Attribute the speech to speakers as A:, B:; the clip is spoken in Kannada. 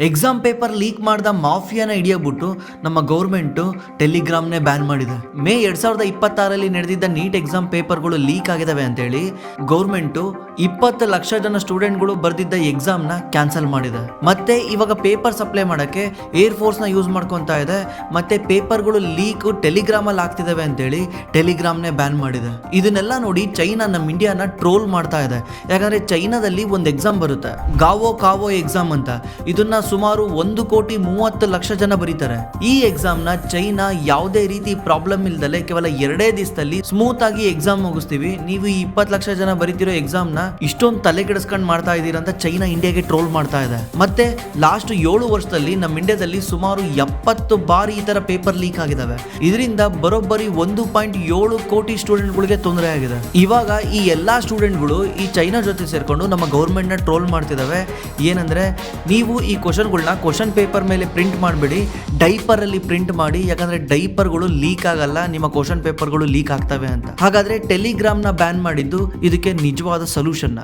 A: ಎಕ್ಸಾಮ್ ಪೇಪರ್ ಲೀಕ್ ಮಾಡಿದ ಮಾಫಿಯಾನ ಹಿಡಿಯೋಬಿಟ್ಟು ನಮ್ಮ ಗೌರ್ಮೆಂಟು ಟೆಲಿಗ್ರಾಮ್ನೇ ಬ್ಯಾನ್ ಮಾಡಿದೆ. ಮೇ 2026 ನಡೆದಿದ್ದ ನೀಟ್ ಎಕ್ಸಾಮ್ ಪೇಪರ್ಗಳು ಲೀಕ್ ಆಗಿದಾವೆ ಅಂತೇಳಿ ಗೌರ್ಮೆಂಟು 20 ಲಕ್ಷ ಜನ ಸ್ಟೂಡೆಂಟ್ಗಳು ಬರೆದಿದ್ದ ಎಕ್ಸಾಮ್ನ ಕ್ಯಾನ್ಸಲ್ ಮಾಡಿದೆ. ಮತ್ತೆ ಇವಾಗ ಪೇಪರ್ ಸಪ್ಲೈ ಮಾಡೋಕ್ಕೆ ಏರ್ ಫೋರ್ಸ್ನ ಯೂಸ್ ಮಾಡ್ಕೊತಾ ಇದೆ. ಮತ್ತೆ ಪೇಪರ್ಗಳು ಲೀಕ್ ಟೆಲಿಗ್ರಾಮಲ್ಲಿ ಆಗ್ತಿದಾವೆ ಅಂತೇಳಿ ಟೆಲಿಗ್ರಾಮ್ನೇ ಬ್ಯಾನ್ ಮಾಡಿದೆ. ಇದನ್ನೆಲ್ಲ ನೋಡಿ ಚೈನಾ ನಮ್ಮ ಇಂಡಿಯಾನ ಟ್ರೋಲ್ ಮಾಡ್ತಾ ಇದೆ. ಯಾಕಂದ್ರೆ ಚೈನಾದಲ್ಲಿ ಒಂದು ಎಕ್ಸಾಮ್ ಬರುತ್ತೆ, ಕಾವೋ ಎಕ್ಸಾಮ್ ಅಂತ. ಇದನ್ನ ಸುಮಾರು 1,30,00,000 ಜನ ಬರೀತಾರೆ. ಈ ಎಕ್ಸಾಮ್ ನ ಚೈನಾ ಯಾವುದೇ ರೀತಿ ಪ್ರಾಬ್ಲಮ್ ಇಲ್ದಲೆ ಕೇವಲ 2 ದಿವಸದಲ್ಲಿ ಸ್ಮೂತ್ ಆಗಿ ಎಕ್ಸಾಮ್ ಮುಗಿಸ್ತೀವಿ, ನೀವು ಈ 20 ಲಕ್ಷ ಜನ ಬರೀತಿರೋ ಎಕ್ಸಾಮ್ ನ ಇಷ್ಟೊಂದು ತಲೆ ಕೆಡಿಸ್ಕೊಂಡು ಮಾಡ್ತಾ ಇದೀರ ಅಂತ ಚೈನಾ ಇಂಡಿಯಾಗೆ ಟ್ರೋಲ್ ಮಾಡ್ತಾ ಇದೆ. ಮತ್ತೆ ಲಾಸ್ಟ್ 7 ವರ್ಷದಲ್ಲಿ ನಮ್ಮ ಇಂಡಿಯಾದಲ್ಲಿ ಸುಮಾರು 70 ಬಾರಿ ಈ ತರ ಪೇಪರ್ ಲೀಕ್ ಆಗಿದಾವೆ. ಇದರಿಂದ ಬರೋಬ್ಬರಿ 1.7 ಕೋಟಿ ಸ್ಟೂಡೆಂಟ್ಗಳಿಗೆ ತೊಂದರೆ ಆಗಿದೆ. ಇವಾಗ ಈ ಎಲ್ಲಾ ಸ್ಟೂಡೆಂಟ್ಗಳು ಈ ಚೈನಾ ಜೊತೆ ಸೇರ್ಕೊಂಡು ನಮ್ಮ ಗೌರ್ಮೆಂಟ್ ನ ಟ್ರೋಲ್ ಮಾಡ್ತಿದಾವೆ. ಏನಂದ್ರೆ, ನೀವು ಈ ಕ್ವಶನ್ ಪೇಪರ್ ಮೇಲೆ ಪ್ರಿಂಟ್ ಮಾಡಬೇಡಿ, ಡೈಪರ್ ಅಲ್ಲಿ ಪ್ರಿಂಟ್ ಮಾಡಿ, ಯಾಕಂದ್ರೆ ಡೈಪರ್ಗಳು ಲೀಕ್ ಆಗಲ್ಲ, ನಿಮ್ಮ ಕ್ವಶನ್ ಪೇಪರ್ಗಳು ಲೀಕ್ ಆಗ್ತವೆ ಅಂತ. ಹಾಗಾದ್ರೆ ಟೆಲಿಗ್ರಾಮ್ ನ ಬ್ಯಾನ್ ಮಾಡಿದ್ದು ಇದಕ್ಕೆ ನಿಜವಾದ ಸೊಲ್ಯೂಷನ್.